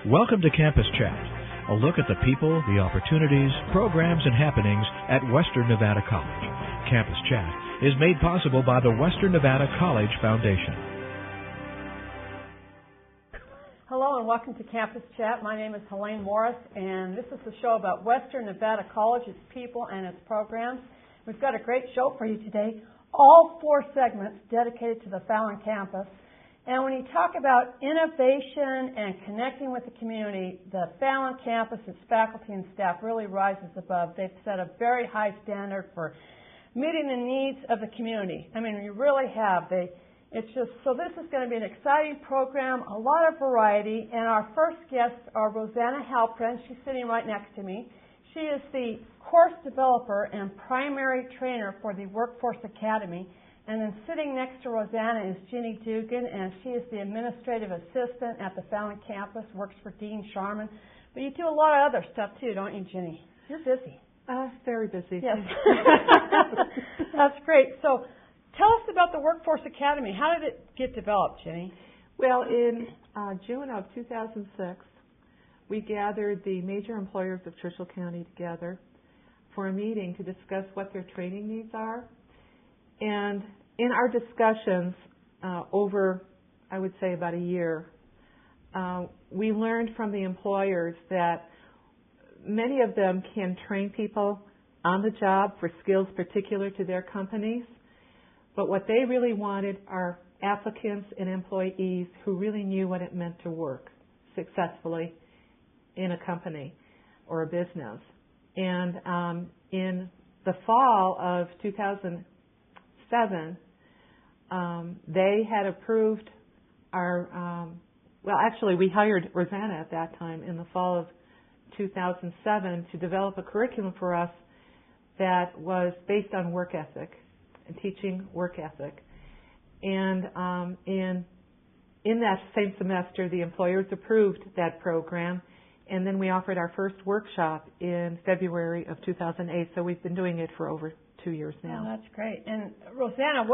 Welcome to Campus Chat, a look at the people, the opportunities, programs, and happenings at Western Nevada College. Campus Chat is made possible by the Western Nevada College Foundation. Hello and welcome to Campus Chat. My name is Helaine Morris, and this is the show about Western Nevada College, its people, and its programs. We've got a great show for you today. All 4 segments dedicated to the Fallon campus. And when you talk about innovation and connecting with the community, the Fallon campus, its faculty and staff really rises above. They've set a very high standard for meeting the needs of the community. I mean, you really have. So this is going to be an exciting program, a lot of variety. And our first guests are Rosana Halprine. She's sitting right next to me. She is the course developer and primary trainer for the Workforce Academy. And then sitting next to Rosana is Ginny Dugan, and she is the administrative assistant at the Fallon campus, works for Dean Scharmann. But you do a lot of other stuff too, don't you, Ginny? You're busy. Very busy. Yes. That's great. So tell us about the Workforce Academy. How did it get developed, Ginny? Well, in June of 2006, we gathered the major employers of Churchill County together for a meeting to discuss what their training needs are. And in our discussions over, I would say, about a year, we learned from the employers that many of them can train people on the job for skills particular to their companies, but what they really wanted are applicants and employees who really knew what it meant to work successfully in a company or a business. And in the fall of 2007, they had approved our, we hired Rosana at that time in the fall of 2007 to develop a curriculum for us that was based on work ethic and teaching work ethic. And in that same semester, the employers approved that program, and then we offered our first workshop in February of 2008, so we've been doing it for over 2 years now. Oh, that's great. And Rosana,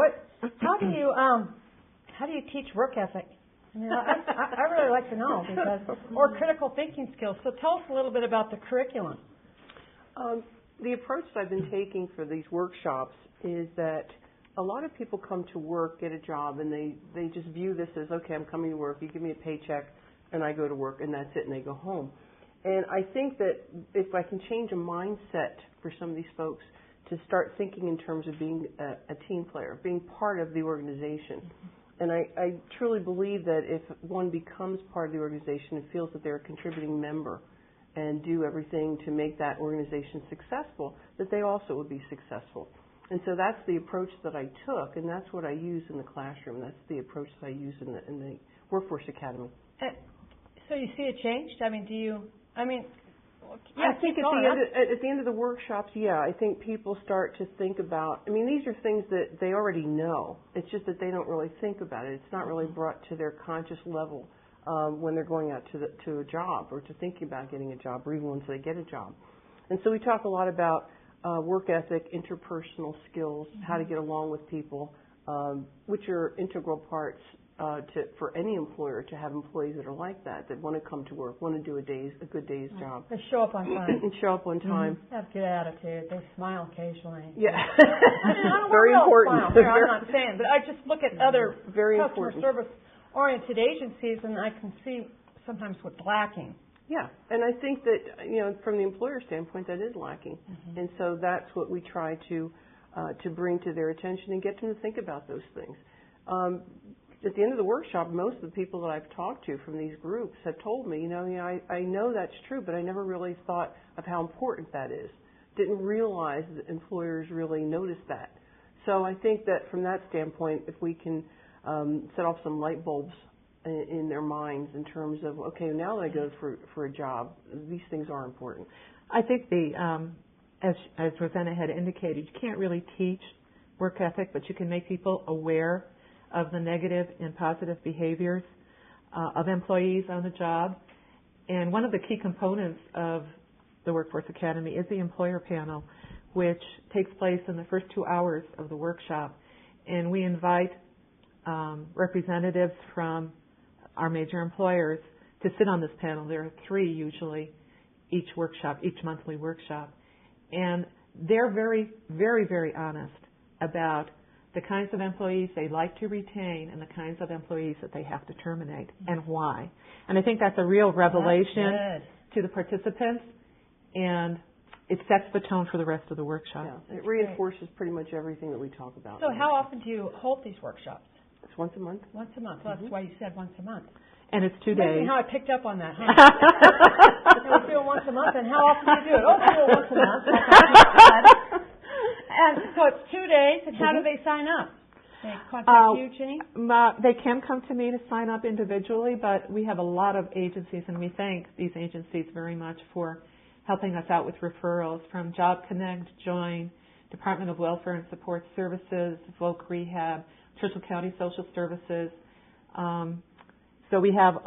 how do you teach work ethic? I mean, I really like to know, or critical thinking skills. So tell us a little bit about the curriculum. The approach that I've been taking for these workshops is that a lot of people come to work, get a job, and they just view this as, okay, I'm coming to work, you give me a paycheck, and I go to work, and that's it, and they go home. And I think that if I can change a mindset for some of these folks to start thinking in terms of being a team player, being part of the organization. And I truly believe that if one becomes part of the organization and feels that they're a contributing member and do everything to make that organization successful, that they also would be successful. And so that's the approach that I took, and that's what I use in the classroom. That's the approach that I use in the Workforce Academy. So you see it changed? I mean, I think at the end of the workshops, I think people start to think about, these are things that they already know. It's just that they don't really think about it. It's not really brought to their conscious level when they're going out to a job or to thinking about getting a job or even once they get a job. And so we talk a lot about work ethic, interpersonal skills, how to get along with people, which are integral parts for any employer to have employees that are like that want to come to work, want to do a good day's job. They show up on time. And show up on time. Have good attitude. They smile occasionally. Yeah. I don't very important. Smile here, I'm not saying, but I just look at other customer service-oriented agencies, and I can see sometimes what's lacking. Yeah, and I think that, from the employer standpoint, that is lacking. And so that's what we try to bring to their attention and get them to think about those things. At the end of the workshop, most of the people that I've talked to from these groups have told me, I know that's true, but I never really thought of how important that is. Didn't realize that employers really notice that. So I think that from that standpoint, if we can set off some light bulbs in their minds in terms of, okay, now that I go for a job, these things are important. I think as Rosana had indicated, you can't really teach work ethic, but you can make people aware of the negative and positive behaviors of employees on the job. And one of the key components of the Workforce Academy is the employer panel, which takes place in the first 2 hours of the workshop. And we invite representatives from our major employers to sit on this panel. There are 3 usually each monthly workshop. And they're very, very, very honest about the kinds of employees they like to retain and the kinds of employees that they have to terminate and why. And I think that's a real revelation to the participants, and it sets the tone for the rest of the workshop. Yeah, it reinforces pretty much everything that we talk about. So how often do you hold these workshops? It's once a month. Once a month. So that's why you said once a month. And it's 2 days. Amazing how I picked up on that, huh? I do it once a month, and how often do you do it? Oh, I do it once a month. And so it's 2 days, and how do they sign up? They contact you, Ginny? They can come to me to sign up individually, but we have a lot of agencies, and we thank these agencies very much for helping us out with referrals from Job Connect, Join, Department of Welfare and Support Services, Voc Rehab, Churchill County Social Services. So we have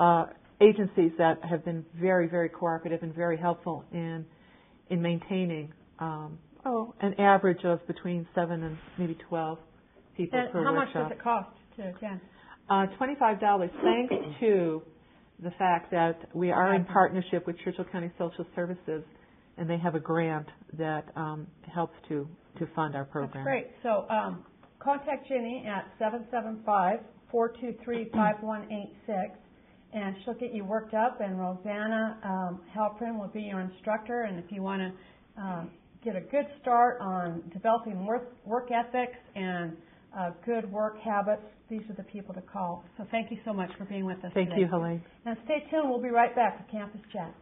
agencies that have been very, very cooperative and very helpful in maintaining an average of between 7 and maybe 12 people and per how workshop. much does it cost to attend? $25, thanks to the fact that we are in partnership with Churchill County Social Services, and they have a grant that helps to fund our program. That's great. So contact Ginny at 775-423-5186, and she'll get you worked up, and Rosana Halprine will be your instructor, and if you want to get a good start on developing work ethics and good work habits, these are the people to call. So thank you so much for being with us today. Thank you, Helaine. Now stay tuned. We'll be right back with Campus Chat.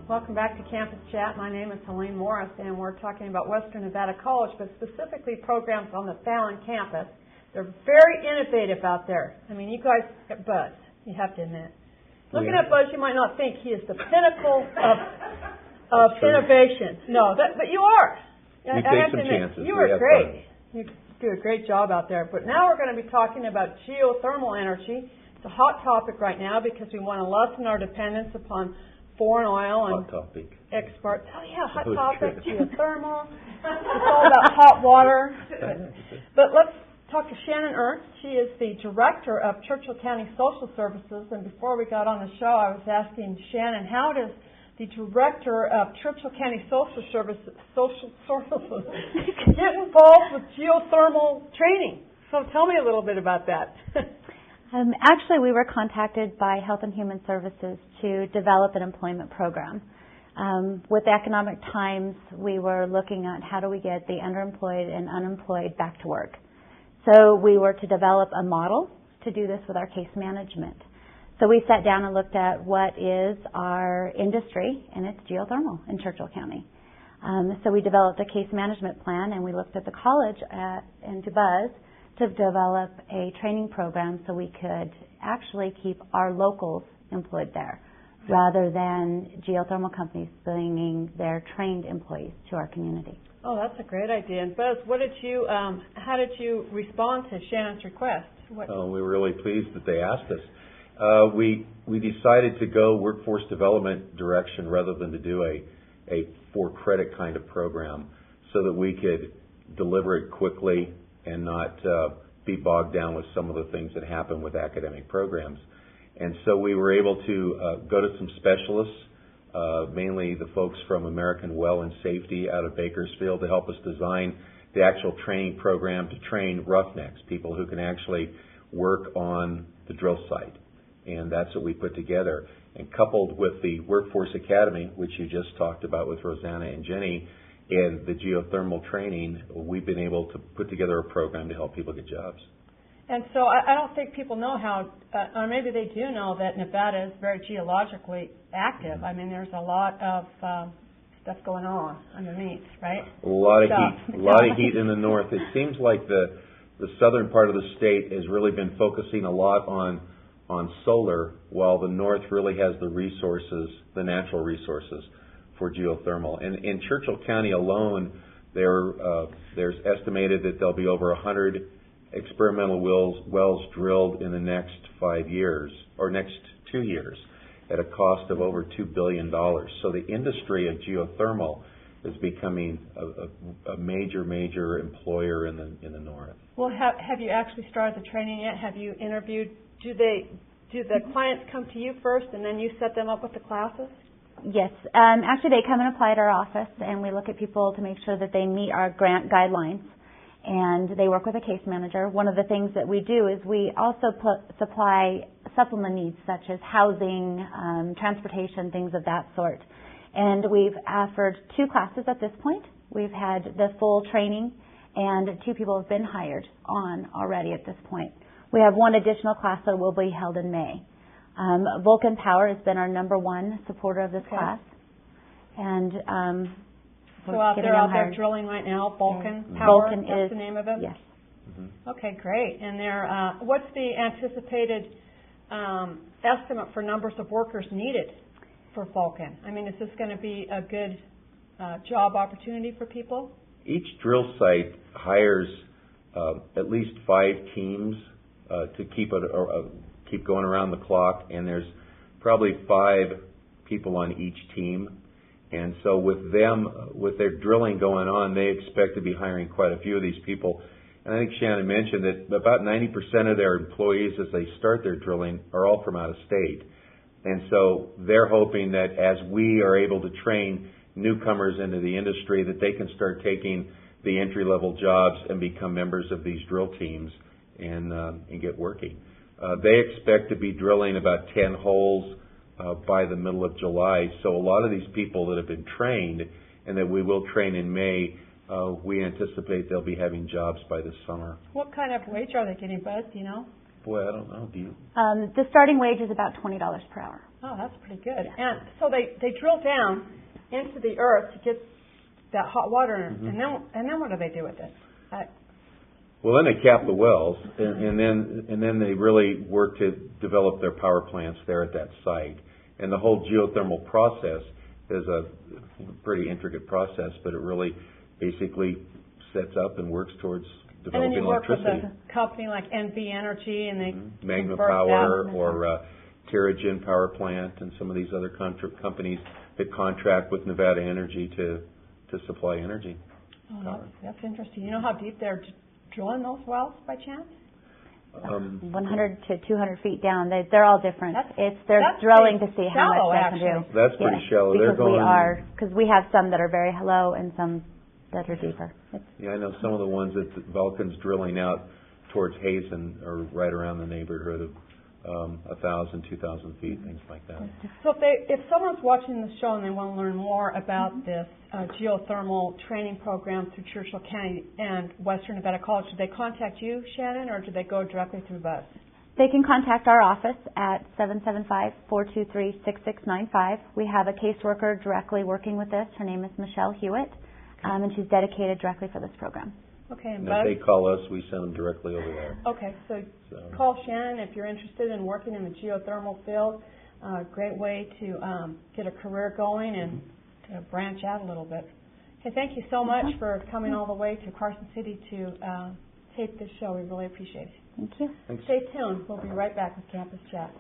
Welcome back to Campus Chat. My name is Helaine Morris, and we're talking about Western Nevada College, but specifically programs on the Fallon campus. They're very innovative out there. I mean, you guys got Buzz, you have to admit. Looking at Buzz, you might not think he is the pinnacle of innovation. No, but you are. We take some chances. You are great. You do a great job out there. But now we're going to be talking about geothermal energy. It's a hot topic right now because we want to lessen our dependence upon foreign oil and exports. Oh yeah, hot topic, geothermal. It's all about hot water. But let's talk to Shannon Ernst. She is the director of Churchill County Social Services. And before we got on the show, I was asking Shannon, how does the director of Churchill County Social Services get involved with geothermal training? So tell me a little bit about that. Actually, we were contacted by Health and Human Services to develop an employment program. With economic times, we were looking at how do we get the underemployed and unemployed back to work. So we were to develop a model to do this with our case management. So we sat down and looked at what is our industry, and it's geothermal in Churchill County. So we developed a case management plan, and we looked at the college in Dugan to develop a training program so we could actually keep our locals employed there rather than geothermal companies bringing their trained employees to our community. Oh, that's a great idea. And Buzz, how did you respond to Shannon's request? We were really pleased that they asked us. We decided to go workforce development direction rather than to do a for-credit kind of program so that we could deliver it quickly and not be bogged down with some of the things that happen with academic programs. And so we were able to go to some specialists, mainly the folks from American Well and Safety out of Bakersfield, to help us design the actual training program to train roughnecks, people who can actually work on the drill site. And that's what we put together. And coupled with the Workforce Academy, which you just talked about with Rosana and Ginny, and the geothermal training, we've been able to put together a program to help people get jobs. And so I don't think people know how, or maybe they do know that Nevada is very geologically active. I mean, there's a lot of stuff going on underneath, right? A lot of heat in the north. It seems like the the southern part of the state has really been focusing a lot on solar, while the north really has the resources, the natural resources for geothermal. And in Churchill County alone, there's estimated that there'll be over 100 experimental wells drilled in the next 5 years, or next 2 years, at a cost of over $2 billion. So the industry of geothermal is becoming a major employer in the north. Well, have you actually started the training yet? Have you interviewed? Do the clients come to you first, and then you set them up with the classes? Yes. Actually, they come and apply at our office, and we look at people to make sure that they meet our grant guidelines, and they work with a case manager. One of the things that we do is we also supply supplement needs such as housing, transportation, things of that sort. And we've offered 2 classes at this point. We've had the full training, and 2 people have been hired on already at this point. We have 1 additional class that will be held in May. Vulcan Power has been our #1 supporter of this class. And so out there drilling right now, Vulcan Power, Vulcan that's is the name of it? Yes. Mm-hmm. Okay, great. And what's the anticipated estimate for numbers of workers needed for Vulcan? I mean, is this going to be a good job opportunity for people? Each drill site hires at least 5 teams to keep going around the clock, and there's probably 5 people on each team. And so with their drilling going on, they expect to be hiring quite a few of these people. And I think Shannon mentioned that about 90% of their employees, as they start their drilling, are all from out of state. And so they're hoping that as we are able to train newcomers into the industry, that they can start taking the entry-level jobs and become members of these drill teams and get working. They expect to be drilling about 10 holes by the middle of July. So a lot of these people that have been trained and that we will train in May, we anticipate they'll be having jobs by this summer. What kind of wage are they getting, Buzz? Do you know? Boy, I don't know. Do you? The starting wage is about $20 per hour. Oh, that's pretty good. Yeah. And so they drill down into the earth to get that hot water, and then what do they do with it? Well, then they cap the wells, and then they really work to develop their power plants there at that site. And the whole geothermal process is a pretty intricate process, but it really basically sets up and works towards developing electricity. And then you work with a company like NV Energy, and they Magna Power or Terrigen Power Plant, and some of these other companies that contract with Nevada Energy to supply energy. Oh, that's interesting. You know how deep they're drilling those wells by chance? 100 to 200 feet down. They're all different. They're that's drilling to see how shallow, much they can do. That's pretty shallow. Because we have some that are very low and some that are deeper. Yeah, I know some of the ones that Vulcan's drilling out towards Hazen are right around the neighborhood of 1,000, 2,000 feet, things like that. So if someone's watching the show and they want to learn more about this geothermal training program through Churchill County and Western Nevada College, do they contact you, Shannon, or do they go directly through Buzz? They can contact our office at 775-423-6695. We have a caseworker directly working with this. Her name is Michelle Hewitt, and she's dedicated directly for this program. Okay, and if they call us, we send them directly over there. Okay, so call Shannon if you're interested in working in the geothermal field. Great way to get a career going and to branch out a little bit. Okay, thank you so much for coming all the way to Carson City to tape this show. We really appreciate it. Thank you. Thanks. Stay tuned. We'll be right back with Campus Chat.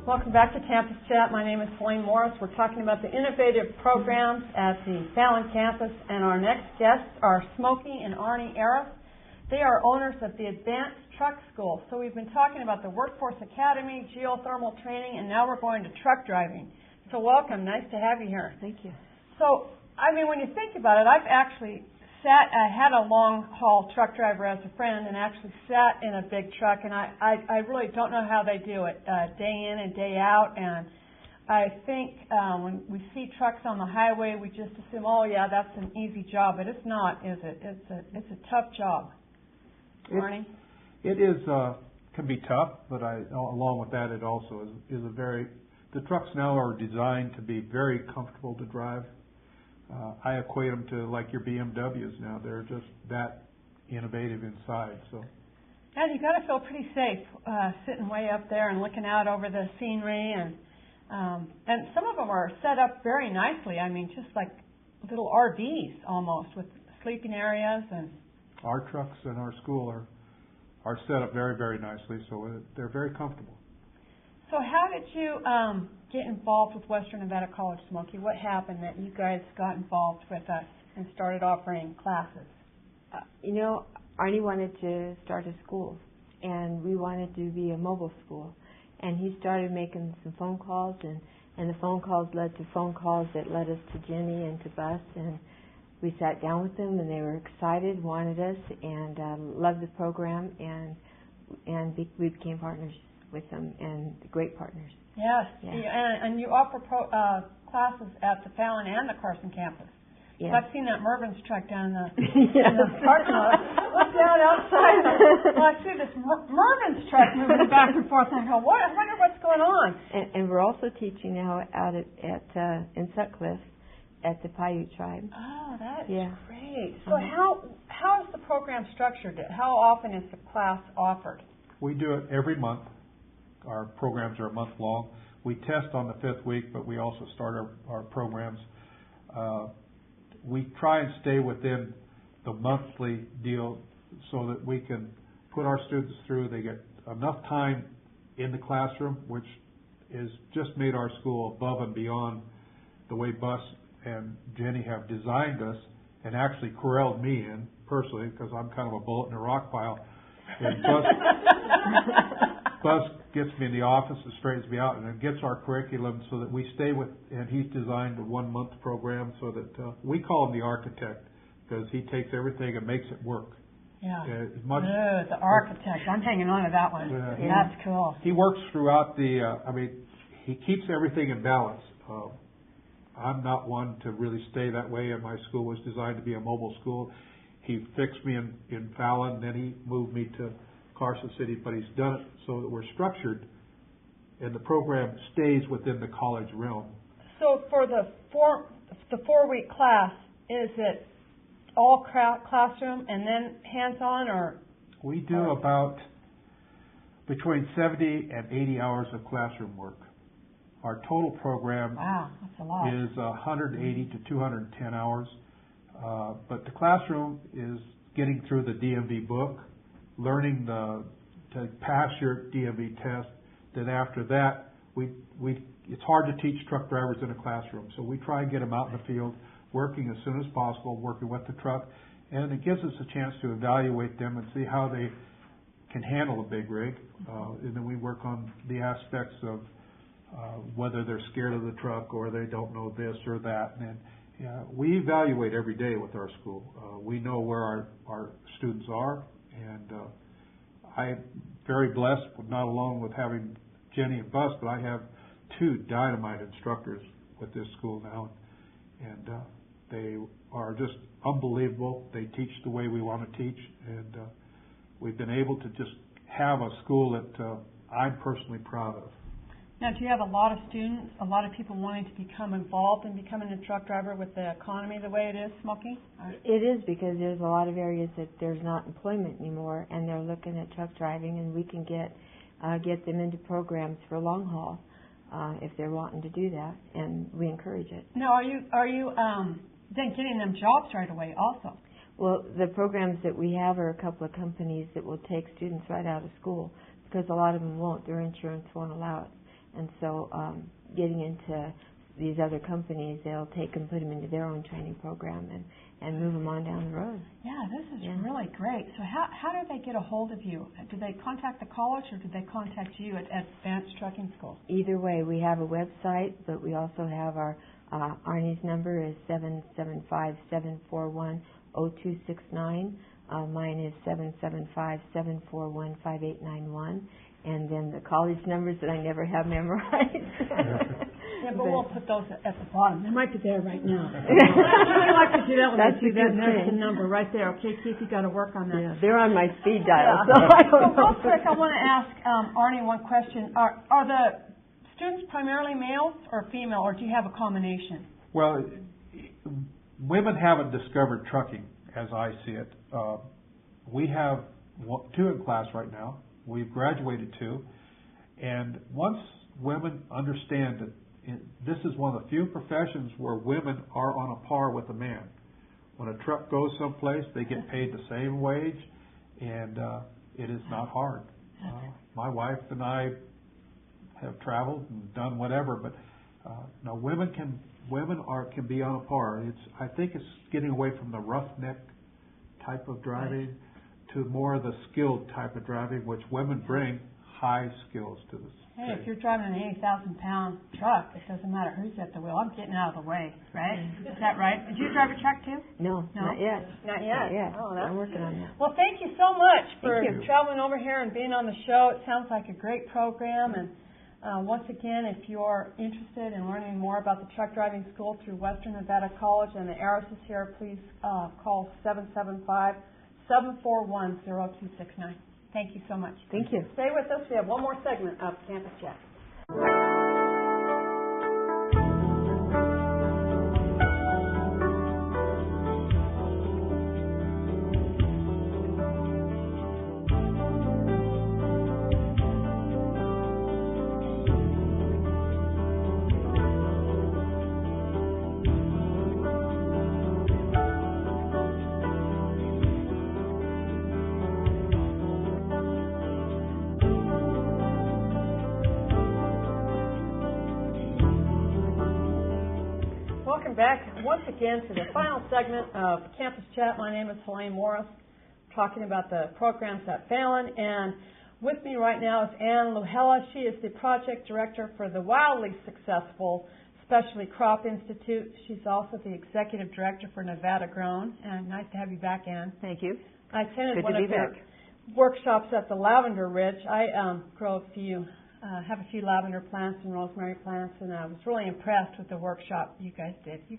Welcome back to Campus Chat. My name is Helaine Morris. We're talking about the innovative programs at the Fallon campus, and our next guests are Smokie and Arni Ares. They are owners of the Advanced Truck School. So we've been talking about the Workforce Academy, geothermal training, and now we're going to truck driving. So welcome. Nice to have you here. Thank you. So, I mean, when you think about it, I've actually I had a long-haul truck driver as a friend and actually sat in a big truck, and I really don't know how they do it day in and day out. And I think when we see trucks on the highway, we just assume, oh yeah, that's an easy job, but it's not, is it? It's a tough job. Arnie? It is can be tough, but along with that, it also is a very. The trucks now are designed to be very comfortable to drive. I equate them to like your BMWs now. They're just that innovative inside. So. And you got to feel pretty safe sitting way up there and looking out over the scenery, and some of them are set up very nicely. I mean, just like little RVs almost with sleeping areas. And our trucks in our school are set up very, very nicely, so they're very comfortable. So how did you get involved with Western Nevada College, Smokie? What happened that you guys got involved with us and started offering classes? Arnie wanted to start a school, and we wanted to be a mobile school. And he started making some phone calls, and the phone calls led to phone calls that led us to Ginny and to Bus, and we sat down with them, and they were excited, wanted us, and loved the program, and we became partners with them, and great partners. Yes, yeah. And you offer classes at the Fallon and the Carson campus. Yes. I've seen that Mervin's truck down in the parking lot. Look down outside. I see this Mervin's truck moving back and forth. And I go, I wonder what's going on. And we're also teaching now out in Sutcliffe at the Paiute tribe. Oh, that's great. So how is the program structured? How often is the class offered? We do it every month. Our programs are a month long. We test on the 5th week, but we also start our programs. We try and stay within the monthly deal so that we can put our students through. They get enough time in the classroom, which is just made our school above and beyond the way Bus and Jenny have designed us, and actually corralled me in personally because I'm kind of a bullet in a rock pile. And Bus gets me in the office and straightens me out, and then gets our curriculum so that we stay with, and he's designed a 1-month program so that we call him the architect because he takes everything and makes it work. Yeah. The architect. I'm hanging on to that one. That's cool. He works throughout he keeps everything in balance. I'm not one to really stay that way, and my school was designed to be a mobile school. He fixed me in Fallon, then he moved me to Carson City, but he's done it so that we're structured and the program stays within the college realm. So for the 4-week class, is it all classroom and then hands-on, or? We do about between 70 and 80 hours of classroom work. Our total program that's a lot. Is 180 to 210 hours. But the classroom is getting through the DMV book, learning to pass your DMV test. Then after that, it's hard to teach truck drivers in a classroom. So we try and get them out in the field, working as soon as possible, working with the truck. And it gives us a chance to evaluate them and see how they can handle a big rig. And then we work on the aspects of whether they're scared of the truck or they don't know this or that. And we evaluate every day with our school. We know where our students are, and I'm very blessed, not alone with having Jenny and Bus, but I have 2 dynamite instructors with this school now, and they are just unbelievable. They teach the way we want to teach, and we've been able to just have a school that I'm personally proud of. Now, do you have a lot of students, a lot of people wanting to become involved in becoming a truck driver with the economy the way it is, Smokie? It is, because there's a lot of areas that there's not employment anymore, and they're looking at truck driving, and we can get them into programs for long haul if they're wanting to do that, and we encourage it. Now, are you then getting them jobs right away also? Well, the programs that we have are a couple of companies that will take students right out of school, because a lot of them won't. Their insurance won't allow it. And so getting into these other companies, they'll take and put them into their own training program and move them on down the road. Yeah, this is really great. So how do they get a hold of you? Do they contact the college, or do they contact you at Advanced Trucking School? Either way, we have a website, but we also have our Arnie's number is 775-741-0269. Mine is 775-741-5891. And then the college numbers that I never have memorized. Yeah, Yeah, but we'll put those at the bottom. They might be there right now. I like to do that when I see that. There's the number right there. Okay, Keith, you got to work on that. Yeah, they're on my speed dial. Yeah. So real quick, I want to ask Arnie one question. Are the students primarily males or female, or do you have a combination? Well, women haven't discovered trucking as I see it. We have 2 in class right now. We've graduated 2. And once women understand that this is one of the few professions where women are on a par with a man. When a truck goes someplace, they get paid the same wage, and it is not hard. My wife and I have traveled and done whatever, but no, women can be on a par. I think it's getting away from the roughneck type of driving to more of the skilled type of driving, which women bring high skills to this. Hey, if you're driving an 80,000-pound truck, it doesn't matter who's at the wheel. I'm getting out of the way, right? Is that right? Did you drive a truck too? No, not yet. Not yet? Not yet. Oh, I'm working on that. Well, thank you so much for traveling over here and being on the show. It sounds like a great program. And once again, if you're interested in learning more about the truck driving school through Western Nevada College and the Ares is here, please call 775-741-0269. Thank you so much. Thank you. Stay with us. We have one more segment of Campus Chat. Welcome back once again to the final segment of Campus Chat. My name is Helaine Morris, talking about the programs at Fallon. And with me right now is Ann Louhela. She is the project director for the wildly successful Specialty Crop Institute. She's also the executive director for Nevada Grown. And nice to have you back, Ann. Thank you. I attended Good one to of be your back. workshops at the Lavender Ridge. I grow a few. Have a few lavender plants and rosemary plants, and I was really impressed with the workshop you guys did. You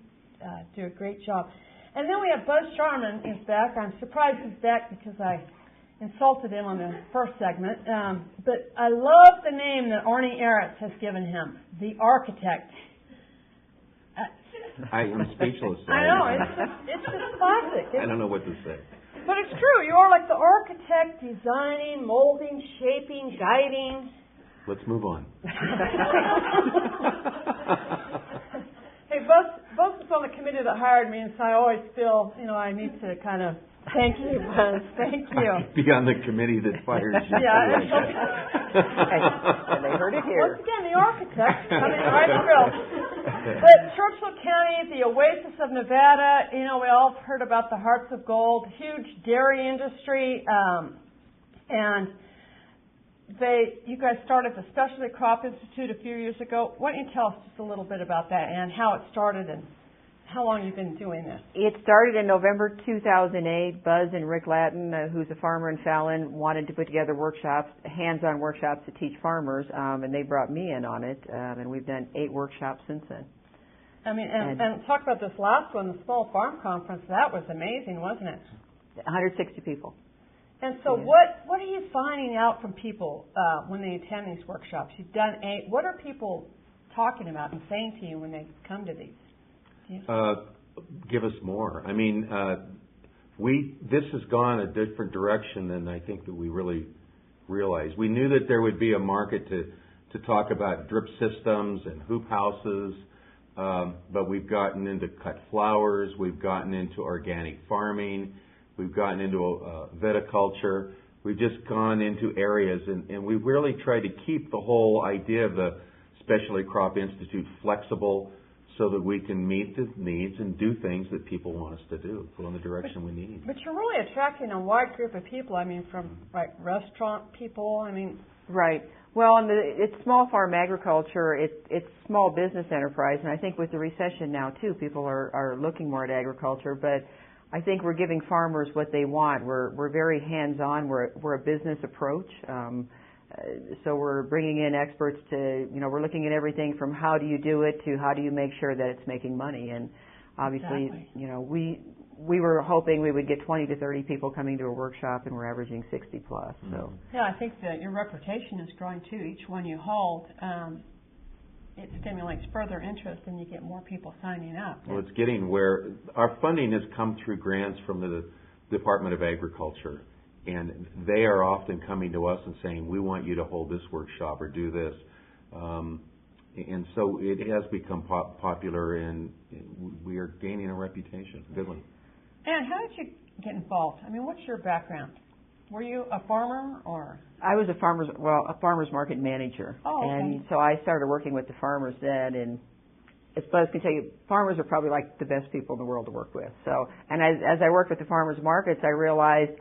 do a great job. And then we have Buzz Scharmann is back. I'm surprised he's back because I insulted him on the first segment. But I love the name that Arni Ares has given him, the architect. I am speechless. I know, it's just classic. I don't know what to say. But it's true. You are like the architect, designing, molding, shaping, guiding. Let's move on. Hey, Buzz is on the committee that hired me, and so I always feel, I need to kind of thank you, Buzz. Thank you. Be on the committee that fires you. Yeah. And they heard it here. Once again, the architect coming right through. But Churchill County, the oasis of Nevada, we all have heard about the Hearts of Gold, huge dairy industry, and you guys started the Specialty Crop Institute a few years ago. Why don't you tell us just a little bit about that and how it started and how long you've been doing this? It started in November 2008. Buzz and Rick Lattin, who's a farmer in Fallon, wanted to put together workshops, hands-on workshops to teach farmers, and they brought me in on it, and we've done 8 workshops since then. And talk about this last one, the Small Farm Conference. That was amazing, wasn't it? 160 people. And so what are you finding out from people when they attend these workshops? You've done 8. What are people talking about and saying to you when they come to these? Give us more. I mean, this has gone a different direction than I think that we really realized. We knew that there would be a market to talk about drip systems and hoop houses, but we've gotten into cut flowers, we've gotten into organic farming, we've gotten into viticulture. We've just gone into areas, and we've really tried to keep the whole idea of the Specialty Crop Institute flexible so that we can meet the needs and do things that people want us to do, go in the direction we need. But you're really attracting a wide group of people. I mean, from restaurant people. Right. Well, it's small farm agriculture. It's small business enterprise, and I think with the recession now too, people are looking more at agriculture. But I think we're giving farmers what they want. We're very hands-on. We're a business approach. So we're bringing in experts to, we're looking at everything from how do you do it to how do you make sure that it's making money. And obviously, exactly. We were hoping we would get 20 to 30 people coming to a workshop, and we're averaging 60 plus. So yeah, I think that your reputation is growing too. Each one you hold, it stimulates further interest, and you get more people signing up. Well, it's getting where our funding has come through grants from the Department of Agriculture, and they are often coming to us and saying, we want you to hold this workshop or do this. And so it has become popular, and we are gaining a reputation. Good one. And how did you get involved? I mean, what's your background? Were you a farmer or? I was a farmer's market manager. Oh, okay. And so I started working with the farmers then, and as Buzz can tell you, farmers are probably like the best people in the world to work with. So, and as I worked with the farmers markets, I realized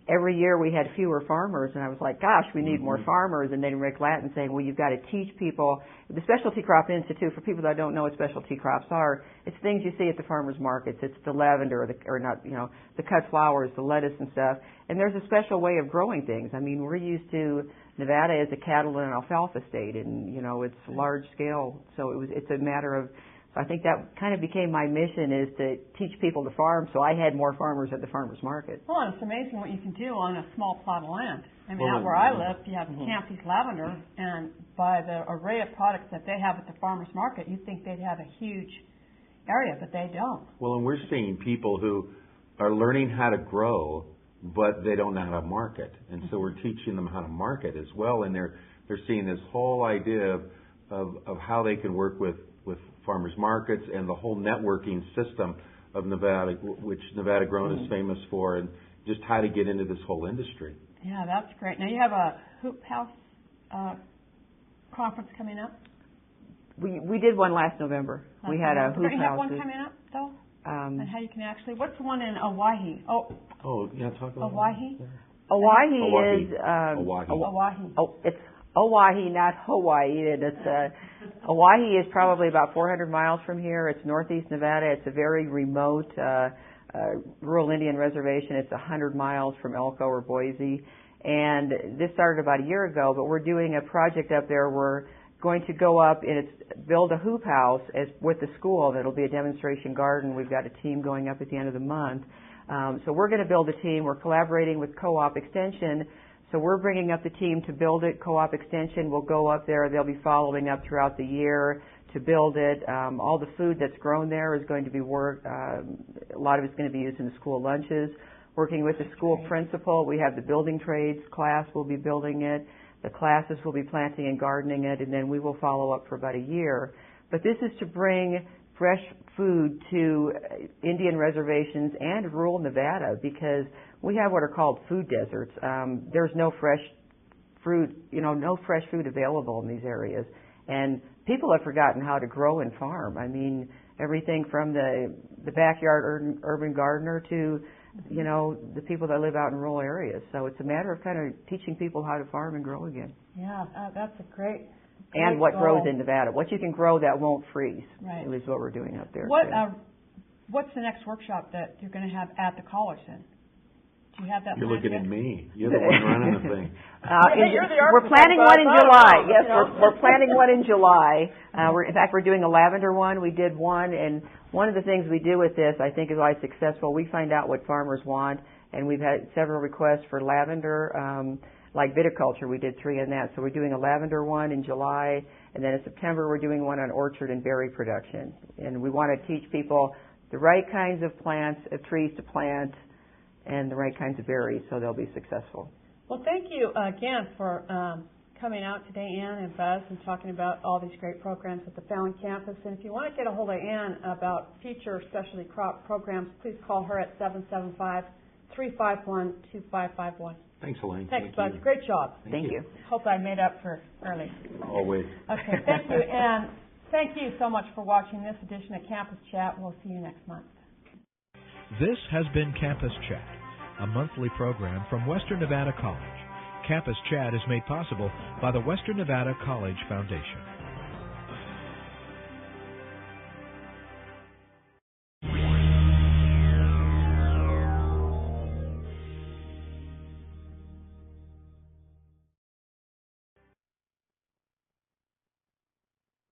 every year we had fewer farmers, and I was like, gosh, we need more farmers. And then Rick Lattin saying, well, you've got to teach people. The Specialty Crop Institute, for people that don't know what specialty crops are, it's things you see at the farmers markets. It's the lavender, the cut flowers, the lettuce and stuff. And there's a special way of growing things. I mean, we're used to Nevada as a cattle and alfalfa state, and it's large scale. So it's a matter of. So I think that kind of became my mission, is to teach people to farm, so I had more farmers at the farmers market. Well, and it's amazing what you can do on a small plot of land. I mean, out where I live, you have Campy's lavender, and by the array of products that they have at the farmers market, you'd think they'd have a huge area, but they don't. Well, and we're seeing people who are learning how to grow, but they don't know how to market. And so we're teaching them how to market as well, and they're seeing this whole idea of how they can work with farmers markets and the whole networking system of Nevada, which Nevada Grown is famous for, and just how to get into this whole industry. Yeah, that's great. Now you have a hoop house conference coming up? We did one last November. We had a hoop house. Don't you have one coming up, though? And how you can actually, what's the one in Owyhee? Talk about Owyhee? Owyhee is... Owyhee. It's Owyhee, not Hawaii. And it's Owyhee is probably about 400 miles from here. It's northeast Nevada. It's a very remote rural Indian reservation. It's 100 miles from Elko or Boise. And this started about a year ago, but we're doing a project up there. We're going to go up and build a hoop house with the school, and it'll be a demonstration garden. We've got a team going up at the end of the month. So we're going to build a team. We're collaborating with Co-op Extension. So we're bringing up the team to build it. Co-op Extension will go up there. They'll be following up throughout the year to build it. All the food that's grown there is going to be a lot of it's going to be used in the school lunches. Working with the school principal, we have the building trades class will be building it. The classes will be planting and gardening it, and then we will follow up for about a year. But this is to bring fresh food to Indian reservations and rural Nevada, because we have what are called food deserts. There's no fresh fruit, no fresh food available in these areas. And people have forgotten how to grow and farm. I mean, everything from the backyard urban gardener to, the people that live out in rural areas. So it's a matter of kind of teaching people how to farm and grow again. Yeah, that's a great and what goal. Grows in Nevada. What you can grow that won't freeze. Right. Is what we're doing up there. What's the next workshop that you're going to have at the college then? Do you have that? You're looking at me. You're the one running the thing. We're planning one in July. Yes, we're planning one in July. In fact, we're doing a lavender one. We did one, and one of the things we do with this, I think, is why it's successful. We find out what farmers want, and we've had several requests for lavender, like viticulture. We did 3 in that. So we're doing a lavender one in July, and then in September we're doing one on orchard and berry production. And we want to teach people the right kinds of plants, of trees to plant, and the right kinds of berries, so they'll be successful. Well, thank you again for coming out today, Ann and Buzz, and talking about all these great programs at the Fallon campus. And if you want to get a hold of Ann about future specialty crop programs, please call her at 775-351-2551. Thanks, Helaine. Thanks, Buzz. Great job. Thank you. Hope I made up for early. Always. Okay, thank you. And thank you so much for watching this edition of Campus Chat. We'll see you next month. This has been Campus Chat, a monthly program from Western Nevada College. Campus Chat is made possible by the Western Nevada College Foundation.